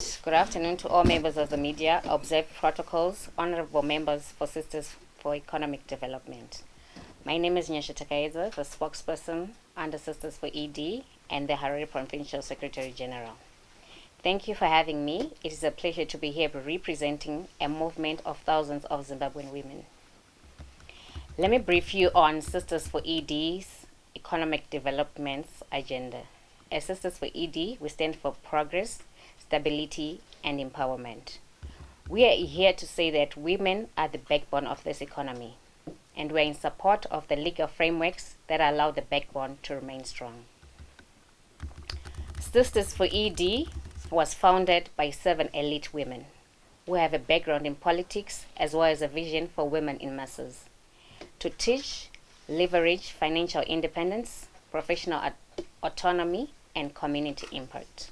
Good afternoon to all members of the media, observed protocols, honorable members for Sisters for Economic Development. My name is Nyasha Takaiza, the spokesperson under Sisters for ED and the Harare Provincial Secretary General. Thank you for having me. It is a pleasure to be here representing a movement of thousands of Zimbabwean women. Let me brief you on Sisters for ED's economic developments agenda. As Sisters for ED, we stand for progress, stability, and empowerment. We are here to say that women are the backbone of this economy, and we are in support of the legal frameworks that allow the backbone to remain strong. Sisters for ED was founded by 7 elite women who have a background in politics as well as a vision for women in masses to teach, leverage financial independence, professional autonomy, and community impact.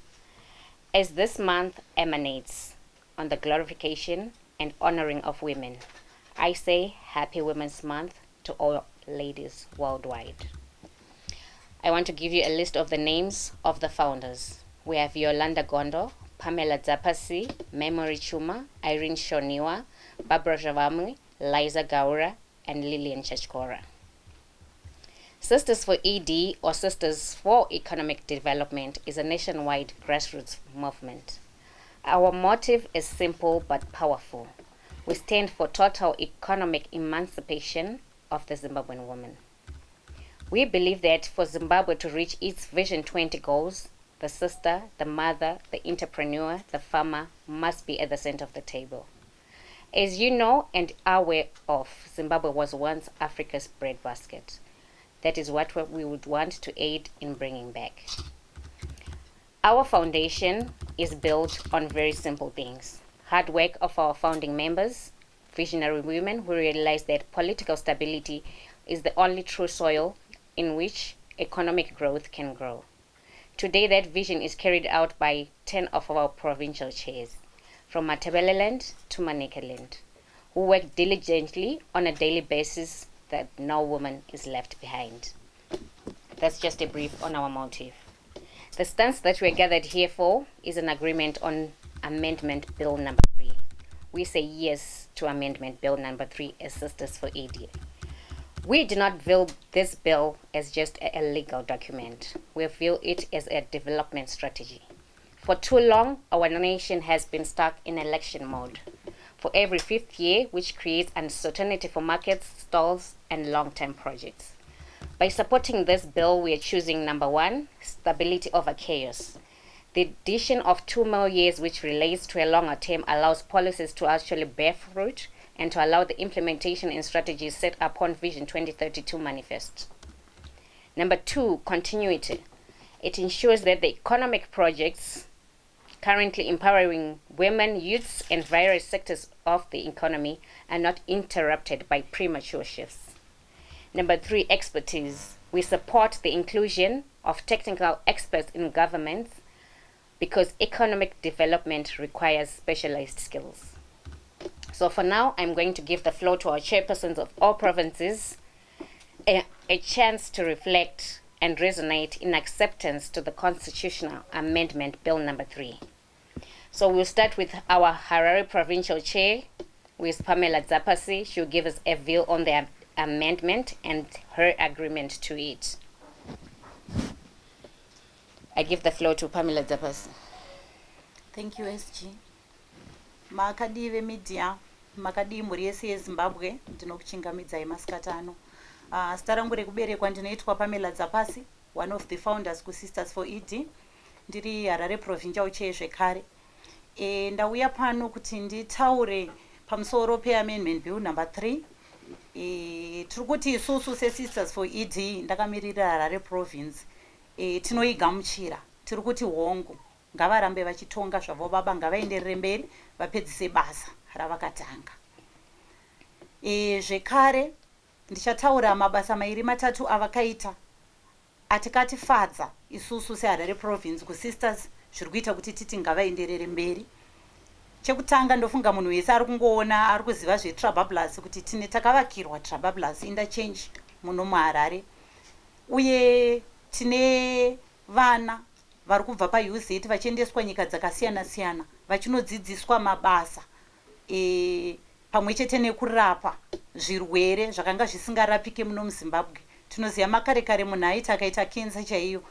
As this month emanates on the glorification and honoring of women, I say Happy Women's Month to all ladies worldwide. I want to give you a list of the names of the founders. We have Yolanda Gondo, Pamela Zapasi, Memory Chuma, Irene Shoniwa, Barbara Javamwe, Liza Gaura, and Lillian Chachkora. Sisters for ED, or Sisters for Economic Development, is a nationwide grassroots movement. Our motive is simple but powerful. We stand for total economic emancipation of the Zimbabwean woman. We believe that for Zimbabwe to reach its Vision 20 goals, the sister, the mother, the entrepreneur, the farmer must be at the center of the table. As you know and are aware of, Zimbabwe was once Africa's breadbasket. That is what we would want to aid in bringing back. Our foundation is built on very simple things. Hard work of our founding members, visionary women who realize that political stability is the only true soil in which economic growth can grow. Today, that vision is carried out by 10 of our provincial chairs, from Matabeleland to Manekaland, who work diligently on a daily basis that no woman is left behind. That's just a brief on our motive. The stance that we're gathered here for is an agreement on Amendment Bill number 3. We say yes to Amendment Bill number 3 as Sisters for ED. We do not view this bill as just a legal document. We view it as a development strategy. For too long, our nation has been stuck in election mode for every 5th year, which creates uncertainty for markets, stalls, and long-term projects. By supporting this bill, we are choosing number 1, stability over chaos. The addition of 2 more years, which relates to a longer term, allows policies to actually bear fruit and to allow the implementation and strategies set upon Vision 2032 manifest. Number 2, continuity. It ensures that the economic projects currently empowering women, youths, and various sectors of the economy are not interrupted by premature shifts. Number 3, expertise. We support the inclusion of technical experts in governments because economic development requires specialized skills. So for now, I'm going to give the floor to our chairpersons of all provinces, a chance to reflect and resonate in acceptance to the Constitutional Amendment Bill number 3. So we'll start with our Harare Provincial Chair, with Pamela Zapasi. She'll give us a view on the amendment and her agreement to it. I give the floor to Pamela Zapasi. Thank you, SG. Makadive media, makadi muri yese yeZimbabwe, ndinokuchingamidzai masikati ano. Zita rangu rekuberekwa ndinoitwa Pamela Zapasi, one of the founders kuSisters for ED. Ndiri Harare Provincial Chair zvekare. Ndauya pano kuti nditaure pamusoro peamendment bill number 3. Tiri kuti isusu seSisters for ED ndakamirira Harare province tinoigamuchira. Tiri kuti hongu ngavarambe vachitonga zvavo baba, ngavaenderere mberi vapedzise basa ravakatanga. Zvekare ndichataura mabasa mairi matatu avakaita atikatifadza isusu seHarare province kuSisters zviri kuita kuti titi ngavaenderere mberi. Chekutanga ndofunga munhu wese ari kungoona ari kuziva zveTrabablas kuti tine takavakirwa Trabablas interchange muno muHarare, uye tine vana vari kubva paUZ vachiendeswa nyika dzakasiyana-siyana vachinodzidziswa mabasa pamwe chete nekurapa zvirwere zvakanga zvisingarapike muno muZimbabwe. Tinoziva makare kare munhu aiti akaita kensa chaiyo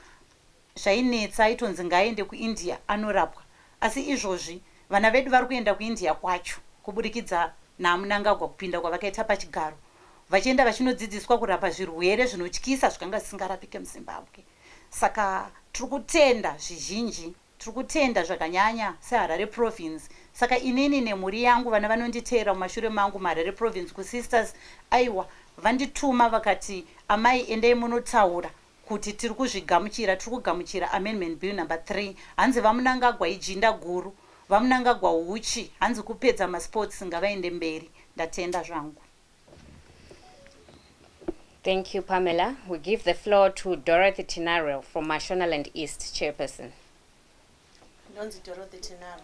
zvainetsa aitonzi ngaaende kuIndia anorapwa, asi izvozvi vana vedu vari kuenda kuIndia kwacho kuburikidza naMnangagwa kupinda kwavakaita pachigaro, vachienda vachinodzidziswa kurapa zvirwere zvinotyisa zvakanga zvisingarapike muZimbabwe. Saka tiri kutenda zvizhinji, tiri kutenda zvakanyanya seHarare province. Saka inini nemhuri yangu vana vanonditeera mumashure mangu muHarare province kuSisters, aiwa vandituma vakati amai endei munotaura kuti tiri kuzvigamuchira, tiri kugamuchira amendment bill number 3. Hanzi VAMNANGAGWA ijinda guru, VAMNANGAGWA uchi, hanzi kupedza masports ngavaende mberi. Ndatenda zvangu. Thank you, Pamela. We give the floor to Dorothy Tinaro from Mashonaland East, chairperson. Nonzi Dorothy Tinaro,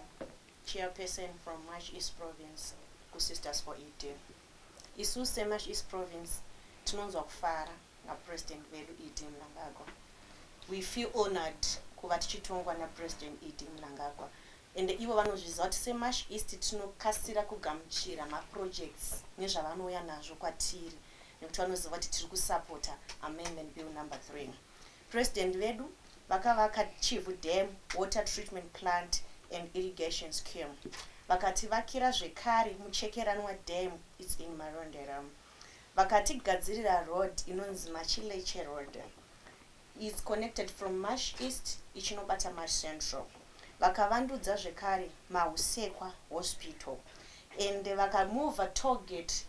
chairperson from Marsh East Province, SISTERS4ED. Isu seMarsh East Province, tinonzwa kufara na President vedu E.D. Mnangagwa. We feel honored kuva tichitongwa na President E.D. Mnangagwa. Ende ivo vanozviziva kuti seMarsh East tinokasira kugamuchira maprojects nezvavanouya nazvo kwatiri, nekuti vanoziva kuti tiri kusapota amendment bill number 3. President vedu vakavaka Chivu Dam, water treatment plant and irrigation scheme. Vakativakira zvekare muchekerani wadam, it's in Marondera. Vakatigadzirira road inonzi Machileche Road. It's connected from Marsh East ichinobata Marsh Central. Vakavandudza zvekare Mahusekwa Hospital. And vakamova target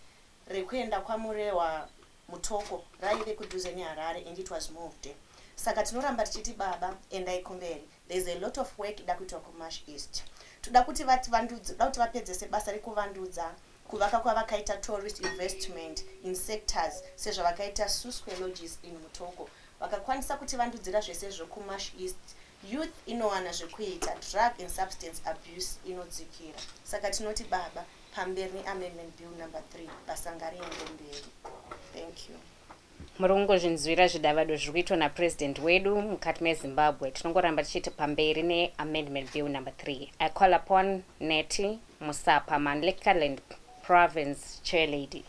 rekuenda kwaMurewa Mutoko raive kudhuze neHarare, and it was moved. Saka tinoramba tichiti baba endai kumberi. There's a lot of work ida kuitwa kuMarsh East. Toda kuti vativandudze, da kuti vapedzese basa rekuvandudza kuvaka kwavakaita tourist investment in sectors sezvavakaita Suswe Lodges in Mutoko. Vakakwanisa kuti vandudzira zvese zvokuMarsh East. Youth inowana zvekuita, drug and substance abuse inodzikira. Saka tinoti baba pamberi amendment bill number 3 basa ngariende mberi. Thank you. Murongozvinzwira zvidavado zviri kuitwa naPresident wedu mukati meZimbabwe. Tinongoramba tichiti pamberi neamendment bill number 3. I call upon Neti Musapa, Manicaland Province Chair Lady.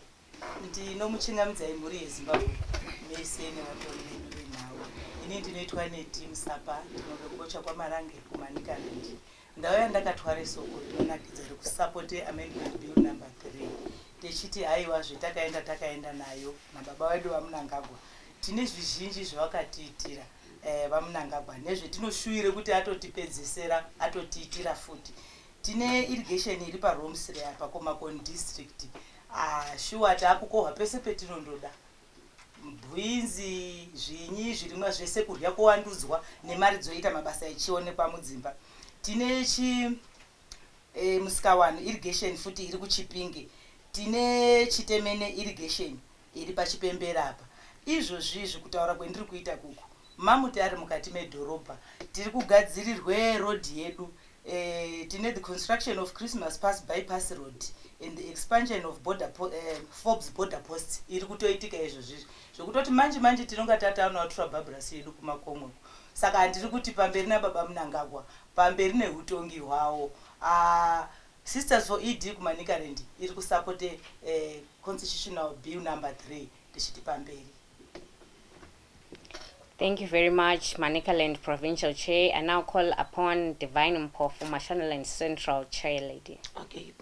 Ndinomuchingamidza imhuri yeZimbabwe mese nevatori vedu venhau. Ini ndinoitwa Neti Musapa, ndinokocha kwaMarange kuManicaland. Ndauya ndakatwara soko rinonakidza rekusapote amendment bill number 3. Tichiti haiwa takaenda nayo nababa wedu VAMNANGAGWA. Tine zvizhinji zvavakatiitira VAMNANGAGWA nezvetinoshuwire kuti atotipedzesera, atotiitira futi. Tine irrigation iri paRomsray apa kuMakoni district. Shuwa taakukohwa pese petinondoda. Bwinzi, zvinyi, zvirimwa zvese kurya kuwandudzwa nemari dzoita mabasa echionekwa mudzimba. Tine Musikawani irrigation futi iri kuChipinge. Tine Chitemene irrigation iri pachipembera apa. Izvozvi kutaura kwendiri kuita kuku mamuti ari mukati medhorobha. Tiri kugadzirirwe road yedu. Tine the construction of Christmas Pass bypass road and the expansion of Forbes border posts iri kutoitika izvozvi zvokutoti manje tinonga tataona tura Barbara yedu kumakomwe. Saka handiri kuti pamberi nababa Mnangagwa, pamberi nehutongi hwawo. Sisters4ED kuManicaland iri kusapote constitutional bill number 3 tichiti pamberi. Thank you very much, Manicaland Provincial Chair. I now call upon Divine Mpo for Mashonaland Central Chair Lady. Okay,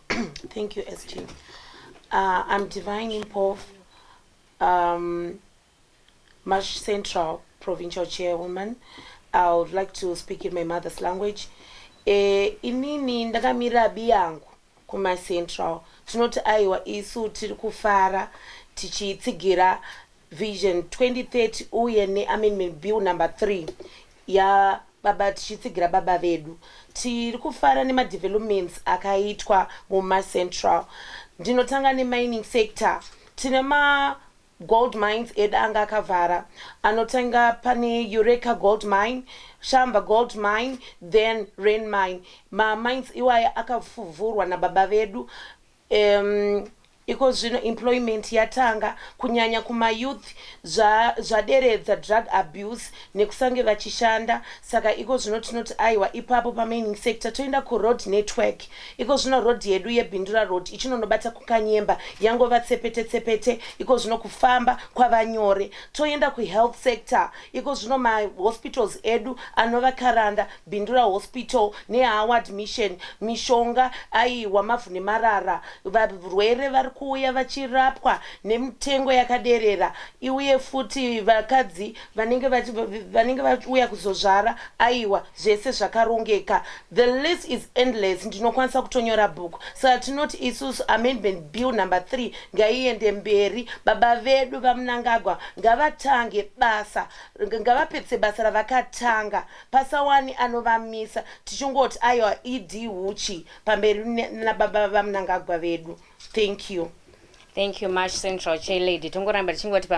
thank you, SG. I'm Divine Mpo, Marsh Central Provincial Chairwoman. I would like to speak in my mother's language. Inini ndakamira biyangu kuma Central. Tinoti aiwa isu tiri kufara tichitsigira Vision 2030 uye neamendment bill number 3 ya baba tichitsigira baba vedu. Tiri kufara nema-developments akaitwa muma Central. Ndinotanga mining sector. Tine gold mines edu anga akavhara. Anotanga pane Eureka gold mine, Shamba gold mine, then Rain mine. Ma mines iwaya akavhurwa nababa vedu. iko zvino employment yatanga kunyanya kumayouth zvaderedza drug abuse nekusange vachishanda. Saka iko zvino tinoti aiwa ipapo pamining sector toenda kuroad network. Iko zvino road yedu yebhindura road ichinonobata kukanyemba yangova tsepete iko zvino kufamba kwavanyore. Toenda kuhealth sector iko zvino mahospitals edu anova Karanda, Bindura Hospital neHoward Mission mishonga aiwa mavhu nemarara. Varwere varikuuya vachirapwa nemitengo yakaderera. Iuye futi vakadzi vanenge vachiuya kuzozvara aiwa zvese zvakarongeka. The list is endless. Ndinokwanisa kutonyora bhuku. Saka tinoti isusu amendment bill number 3 ngaiende mberi. Baba vedu vaMnangagwa ngavatange basa, ngavapedze basa ravakatanga. Pasawani anovamisa tichingoti aiwa ED Uchi pamberi nababa vaMnangagwa vedu. Thank you. Thank you much, Central Chair Lady. Tongoramba tichingoti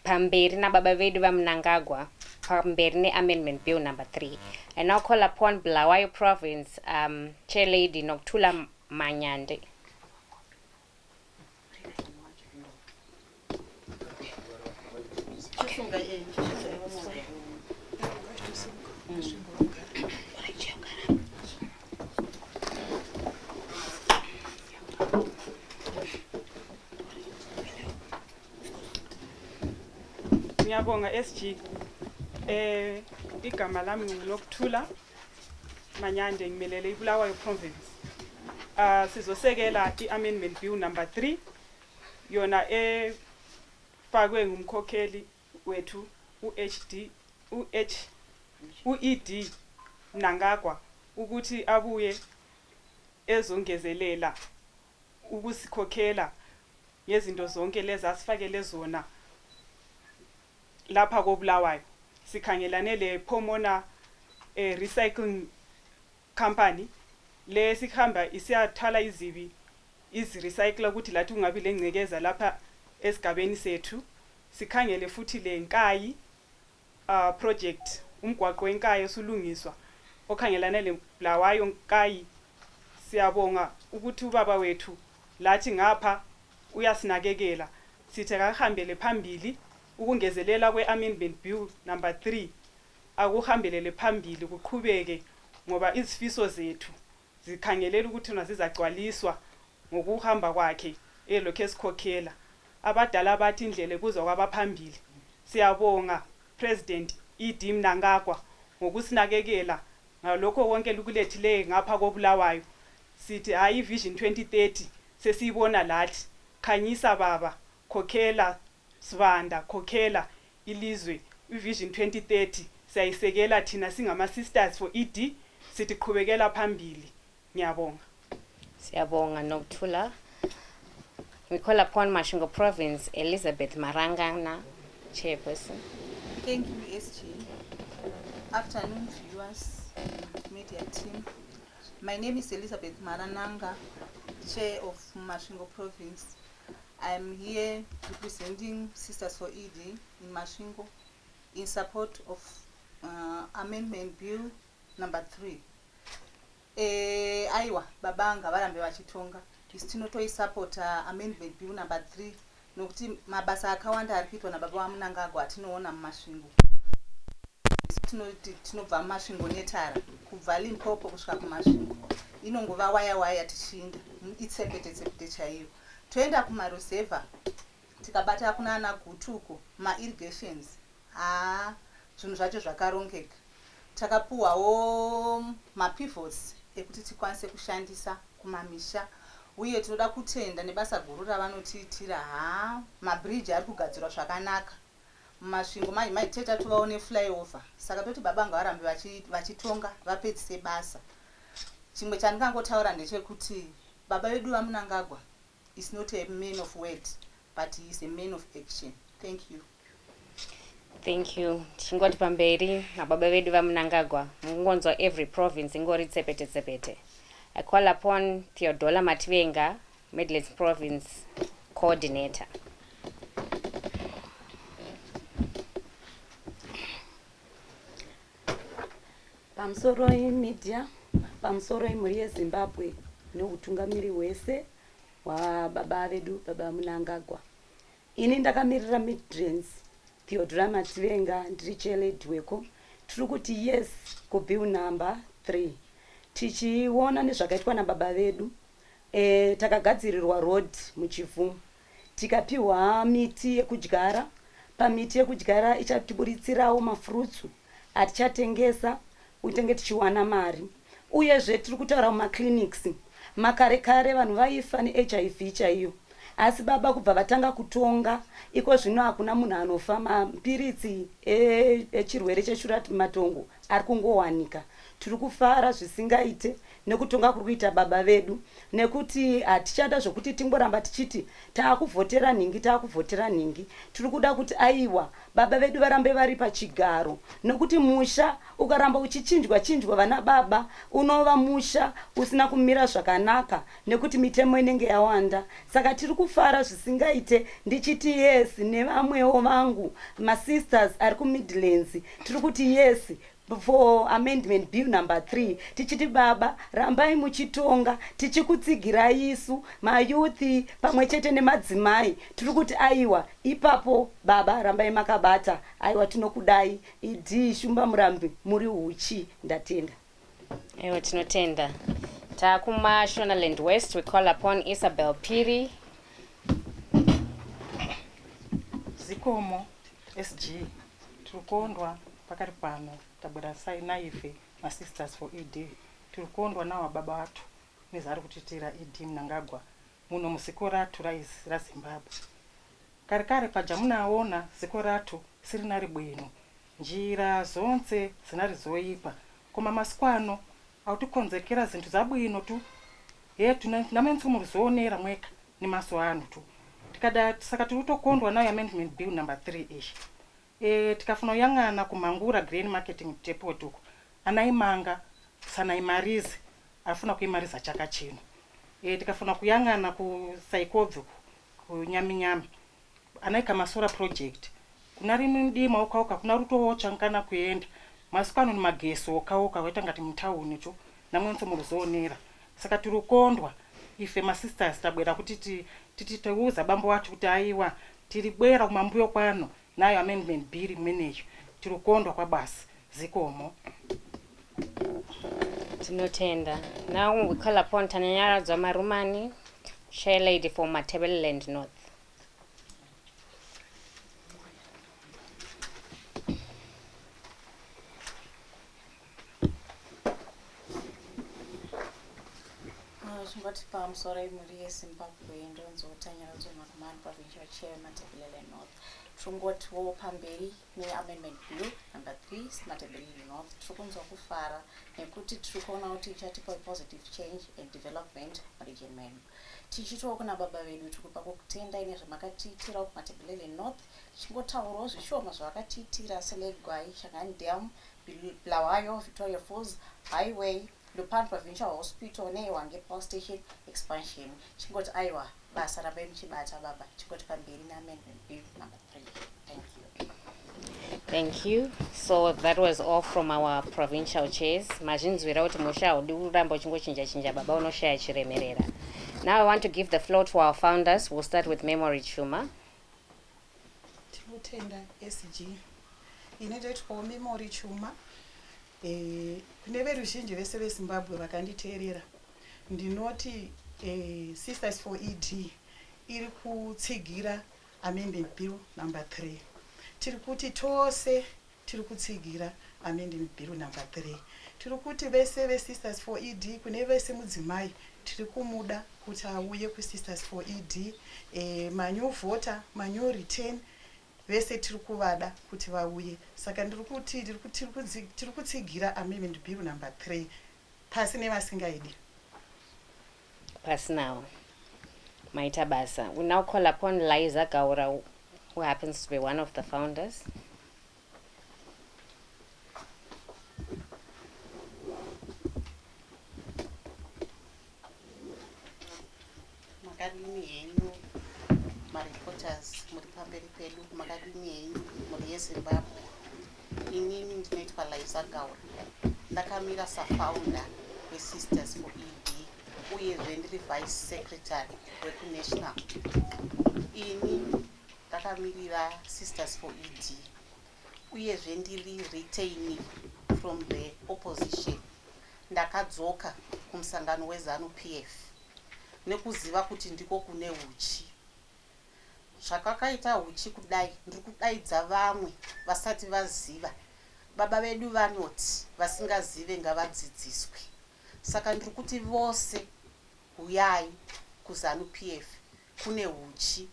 pamberi na baba vedu vaMnangagwa pamberi ne amendment bill number 3. I now call upon Bulawayo Province Chair Lady Nokuthula Manyande. Ngiyabonga SG. Igama lami nguNokuthula Manyande ngimelele iBulawayo Province. Sizosekela iamendment bill number 3 yona efakwe ngumkhokheli wethu uED Mnangagwa ukuthi abuye ezongezelela ukusikhokhela ngezinto zonke lezi asifakele zona lapha koBulawayo. Sikhangelane le Pomona recycling company le sikhamba isiyathala izibi recycle ukuthi lathi kungabi lengcekeza lapha esigabeni sethu. Sikhangele futhi le nkayi project umgwaqo wenkayi osulungiswa okhangelane le Bulawayo nkayi. Siyabonga ukuthi ubaba wethu lathi ngapha uyasinakekela. Sithe kahambele phambili ukungezelela kweamendment bill number 3 akuhambelele phambili kuqhubeke ngoba izifiso zethu zikhangelela ukuthi nazizacwaliswa ngokuhamba kwakhe elokho esikhokhela. Abadala bathi indlela kuzo kwabaphambili. Siyabonga President ED Mnangagwa ngokusinakekela ngalokho konke lukulethileyo ngapha koBulawayo. Sithi hayi vision 2030 sesiyibona lathi. Khanyisa baba, khokhela Sibanda, khokhela ilizwe. Vision 2030 siyayisekela thina singama sisters for ED. Sithi qhubekela phambili. Ngiyabonga. Siyabonga Nokuthula. We call upon Masvingo Province Elizabeth Marangana, chairperson. Thank you, SG. Afternoon, viewers, media team. My name is Elizabeth Marananga, Chair of Masvingo Province. I am here representing Sisters for ED in Masvingo in support of Amendment Bill number 3. Aiwa, babanga varambe vachitonga. Tisinoto support Amendment Bill number 3. Nokuti mabasa akawanda arikuitwa nababa vaMnangagwa atinoona muMasvingo. Tinobva muMasvingo netara kubva Limpopo kusvika kuMasvingo. Inongova waya tichinda itsepete chaiyo. Toenda kumaruseva tikabata kuna ana gutuko mairrigations zvinhu zvacho zvakarongeka. Takapuwawo mapivots ekuti tikwanise kushandisa kumamisha. Uye tinoda kutenda nebasa guru ravanotiitira mabridge ari kugadzirwa zvakanaka muMasvingo maiteta tovaone flyover. Saka toti baba ngavarambe vachitonga vapedzise basa. Chimwe chandingangotaura ndechekuti baba vedu vaMnangagwa is not a man of words, but he is a man of action. Thank you. Thank you. Chingoti pamberi na baba vedu vaMnangagwa mungonzwa every province ingori tsepete. I call upon Theodola Matvenga, Midlands Province Coordinator. Pamusoro media, pamusoro imhuri yeZimbabwe neutungamiri hwese, wababa vedu baba Munangagwa. Ini ndakamirira Midrans Theodora Mativenga ndiri cheledweko. Tiri kuti yes kubill number 3. Tichiona nezvakaitwa nababa vedu. Takagadzirirwa road muchivu. Tikapiwa miti yekudyara. Pamiti yekudyara ichatibuditsirawo mafruits atichatengesa utenge tichiwana mari. Uyezve tiri kutaura mumaclinics. Makare kare vanhu vaifa neHIV chaiyo. Asi baba kubva vatanga kutonga iko zvino hakuna munhu anofa. Mapiritsi echirwere cheshura matongo ari kungowanika. Tiri kufara zvisingaite nekutonga kuri kuita baba vedu, nekuti hatichada zvokuti tingoramba tichiti taakuvhotera nhingi. Tiri kuda kuti aiwa baba vedu varambe vari pachigaro, nekuti musha ukaramba uchichinjwa vana baba unova musha usina kumira zvakanaka nekuti mitemo inenge yawanda. Saka tiri kufara zvisingaite ndichiti yes nevamwewo vangu masisters ari kuMidlands tiri kuti yes for amendment bill number 3. Tichiti baba rambai muchitonga tichikutsigirai isu mayuthi pamwe chete nemadzimai. Tiri kuti aiwa ipapo baba rambai makabata. Aiwa tinokudai idi shumba murambi muri uchi. Ndatenda. Aiwa tinotenda. Takuma Shonaland West, we call upon Isabel Piri. Zikomo SG turukondwa pakari pano tabwera sai naife maSisters4ED turukondwa nawo baba watu nezari kutitira ED Mnangagwa muno musiko ratu ra Zimbabwe. Kare paja munaona ziko ratu sirinari bwino, njira zonse zinari zoipa, koma masikwano autikonzekera zinthu zabwino tu yetu namenzi murizonera mweka ni maso anu tu. Tikada saka turutokondwa nayo amendment bill number 3 ish. Tikafuna yangana kumangura grain marketing depot tuko anaimanga sana imarize afuna kuimariza chaka chino. Tikafuna kuyangana ku Saikobvu ku Nyaminyami anaika masora project kunari ndima ukauka kuna ruto chankana kuenda masikano ni mageso okauka weta ngati mtauni cho namwenso muruzonera. Saka turukondwa ife masisters tabwera kuti tititeuza bambo wacho kuti aiwa tiribwera kumambuyo kwano nayo amendment bill imeneyo tirukondwa kwa basi. Zikomo. Tinotenda. Now we call upon Tanyara Zamarumani, chair lady for Matebeleland North. Zvingoti pamusoro imuri yeZimbabwe ndonzo Tanyara Zamarumani, Provincial chair Matebeleland North. Tungotwo pamberi neamendment bill number 3 Matebeleland North. Tukunzwa kufara nekuti turikuona kuti ichatipa positive change and development region menu. Tichitoa kuna baba vedu tukupa kutenda ine zvamakatiitira kuMatebeleland North. Chingotaurawo zvishoma zvavakatiitira seLegwai, Shangani Dam, Bulawayo, Victoria Falls Highway, Lupan Provincial Hospital neWange Power Station expansion. Chingoti aiwa basa rabai muchibata baba. Chingoti pamberi neamendment bill number 3. Thank you. Thank you. So that was all from our provincial chairs. Mazvinzwira kuti musha udi uramba uchingochinja baba unoshaya chiremerera. Now I want to give the floor to our founders. We'll start with Memory Chuma. Tinotenda SG. Inoitwa Memory Chuma. Kune veruzhinji vese veZimbabwe vakanditeerera ndinoti Sisters4ED iri kutsigira amendment bill number 3. Tiri kuti tose tiri kutsigira amendment bill number 3. Tiri kuti vese veSisters4ED kune vese mudzimai tiri kumuda kuti auye kuSisters4ED, manew voter, manew return vese tiri kuvada kuti vauye. Saka ndiri kuti tiri kutsigira amendment bill number 3 pasi nevasingaidi. Pass now. Maita basa. We now call upon Liza Gaura, who happens to be one of the founders. Makadimi yenyu mareporters muri pamberi pedu makadimi yenyu muri yeZimbabwe. Inini ndinoitwa Liza Gaura. Ndakamira safounder weSisters4ED uyezve ndiri vice secretary wekunational. Ini ndakamirira Sisters for ED uyezve ndiri retainee from the opposition. Ndakadzoka kumusangano weZANU PF nekuziva kuti ndiko kune uchi. Zvakakaita uchi kudai, ndiri kudaidza vamwe vasati vaziva. Baba vedu vanoti vasingazive ngavadzidziswe. Saka ndiri kuti vose uyai kuZANU PF kune uchi.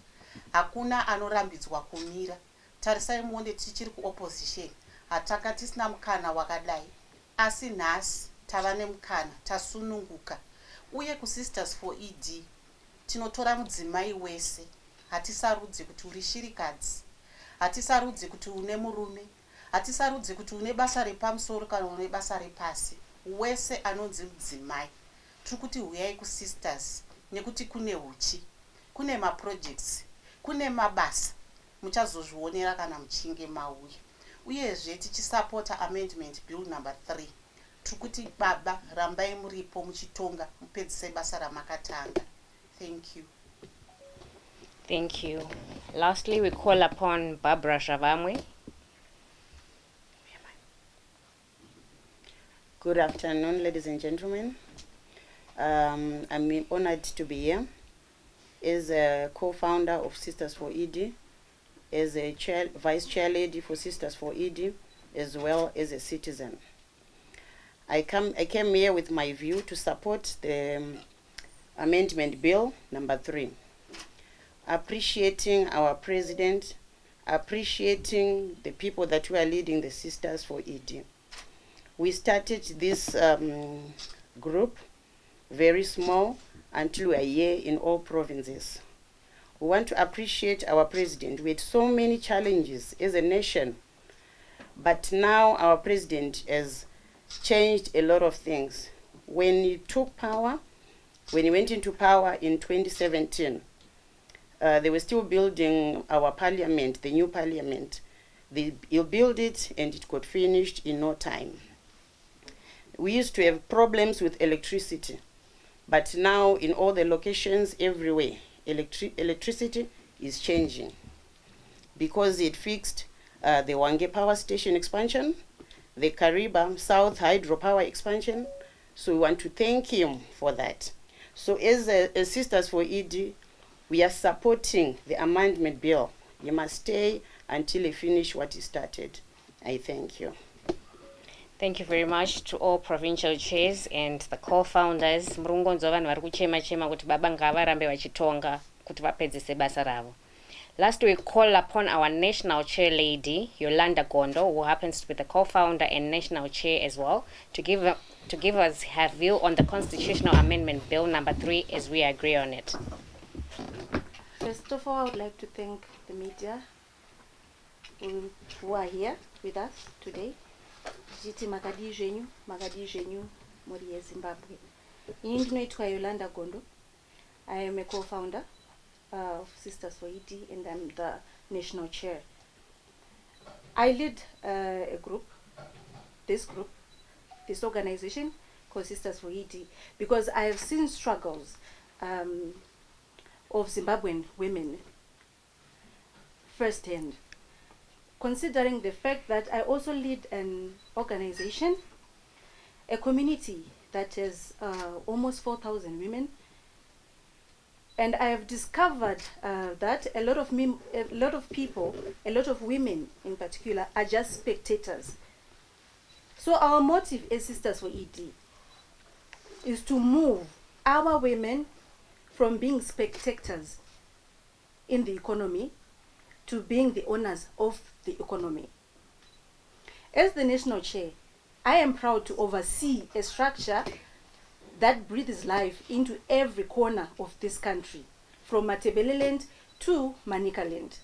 Hakuna anorambidzwa kumira. Tarisai muone tichiri kuopposition. Hataka tisina mukana wakadai. Asi nhasi tava nemukana, tasununguka. Uye kuSisters for ED tinotora mudzimai wese. Hatisarudzi kuti uri shirikadzi. Hatisarudzi kuti une murume. Hatisarudzi kuti une basa repamusoro kana une basa repasi. Wese anonzi mudzimai. Tiri kuti uyai kuSisters nekuti kune uchi. Kune maprojects. Kune mabasa. Muchazozvionera kana muchinge mauya. Uyezve tichisapota amendment bill number 3. Tiri baba rambai muripo muchitonga mupedzise basa ramakatanga. Thank you. Thank you. Lastly, we call upon Barbara Shavamwe. Good afternoon, ladies and gentlemen. I'm honored to be here as a co-founder of Sisters for ED, as a vice chair lady for Sisters for ED, as well as a citizen. I came here with my view to support the amendment bill number 3. Appreciating our president, appreciating the people that were leading the Sisters for ED. We started this group very small until we are here in all provinces. We want to appreciate our president. We had so many challenges as a nation, but now our president has changed a lot of things. When he took power, when he went into power in 2017, they were still building our parliament, the new parliament. He'll build it and it got finished in no time. We used to have problems with electricity, but now in all the locations everywhere, electricity is changing because it fixed the Wange power station expansion, the Kariba South hydropower expansion. So we want to thank him for that. So as Sisters for ED, we are supporting the amendment bill. You must stay until he finish what he started. I thank you. Thank you very much to all provincial chairs and the co-founders. Murungonzo vanhu vari kuchema kuti baba ngavarambe vachitonga kuti vapedzise basa ravo. Last, we call upon our national chair lady, Yolanda Gondo, who happens to be the co-founder and national chair as well, to give us her view on the constitutional amendment bill number 3 as we agree on it. First of all, I would like to thank the media who are here with us today. Jiti makadi zvenyu muri yeZimbabwe. Ini ndinoitwa Yolanda Gondo. I am a co-founder of Sisters for ED and I'm the national chair. I lead a group, this organization called Sisters for ED, because I have seen struggles of Zimbabwean women firsthand. Considering the fact that I also lead an organization, a community that has almost 4,000 women, and I have discovered that a lot of people, a lot of women in particular, are just spectators. So our motive as Sisters for ED is to move our women from being spectators in the economy to being the owners of the economy. As the national chair, I am proud to oversee a structure that breathes life into every corner of this country, from Matebeleland to Manicaland.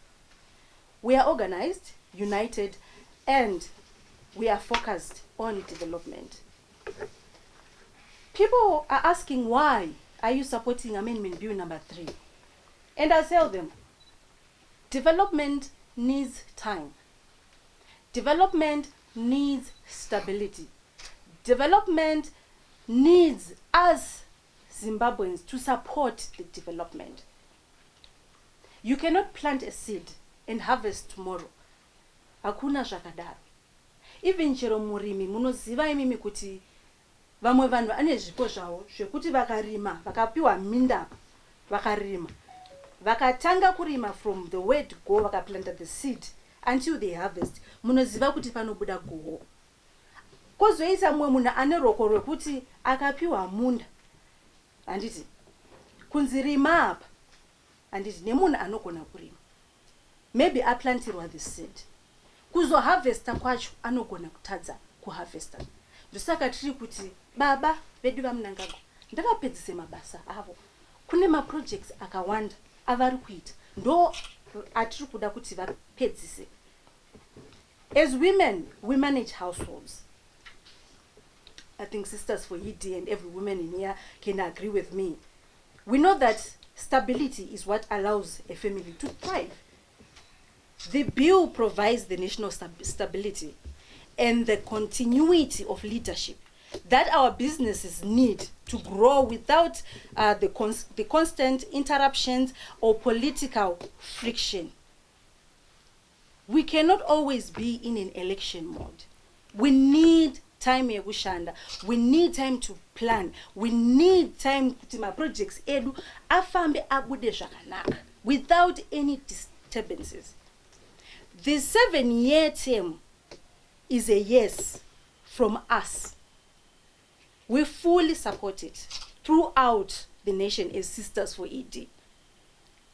We are organized, united, and we are focused on development. People are asking, why are you supporting amendment bill number 3? And I tell them, development needs time. Development needs stability. Development needs us Zimbabweans to support the development. You cannot plant a seed and harvest tomorrow. Hakuna zvakadaro. Even chero murimi munoziva imimi kuti vamwe vanhu ane zvipo zvavo zvekuti vakarima vakapiwa minda vakarima vakatanga kurima from the word go vakaplanta the seed until they harvest munoziva kuti panobuda goho. Kozoisa mumwe munhu ane roko rwekuti akapiwa munda handiti kunzi rima apa handiti nemunhu anogona kurima maybe aplantirwa the seed kuzoharvesta kwacho anogona kutadza kuharvesta. Ndosaka tiri kuti baba vedu vaMNANGAGWA ndavapedzise mabasa avo. Kune maprojects akawanda avari kuita ndo atiri kuda kuti vapedzise. As women, we manage households. I think Sisters4ED and every woman in here can agree with me. We know that stability is what allows a family to thrive. The bill provides the national stability and the continuity of leadership that our businesses need to grow without the constant interruptions or political friction. We cannot always be in an election mode. We need time yekushanda. We need time to plan. We need time kuti ma projects edu afambe abude zvakanaka without any disturbances. The 7-year term is a yes from us. We fully support it throughout the nation as Sisters4ED.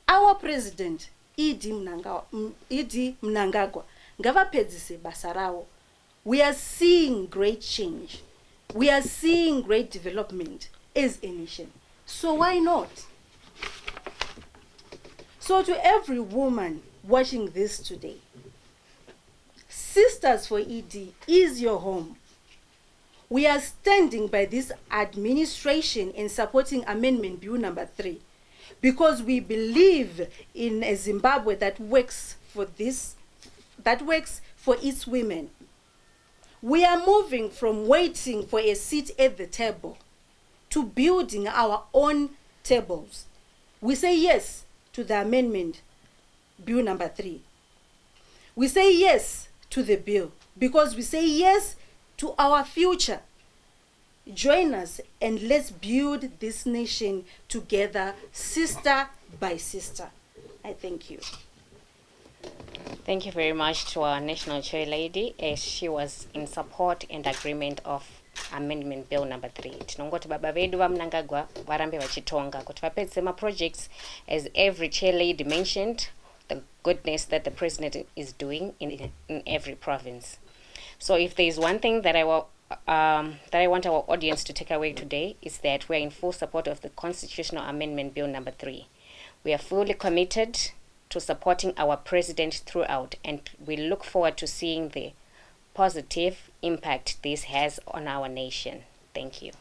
Our president, ED Mnangagwa, ngavapedzise basa rawo. We are seeing great change. We are seeing great development as a nation. So why not? So to every woman watching this today, Sisters4ED is your home. We are standing by this administration in supporting Amendment Bill number 3 because we believe in a Zimbabwe that works for its women. We are moving from waiting for a seat at the table to building our own tables. We say yes to the Amendment Bill number 3. We say yes to the bill because we say yes to our future. Join us and let's build this nation together, sister by sister. I thank you. Thank you very much to our National Chair Lady as she was in support and agreement of Amendment Bill number 3. Tinongoti baba vedu vaMNANGAGWA varambe vachitonga kuti vapedzise ma projects as every Chair Lady mentioned, the goodness that the President is doing in every province. So if there is one thing that I want our audience to take away today, is that we are in full support of the Constitutional Amendment Bill number 3. We are fully committed to supporting our President throughout, and we look forward to seeing the positive impact this has on our nation. Thank you.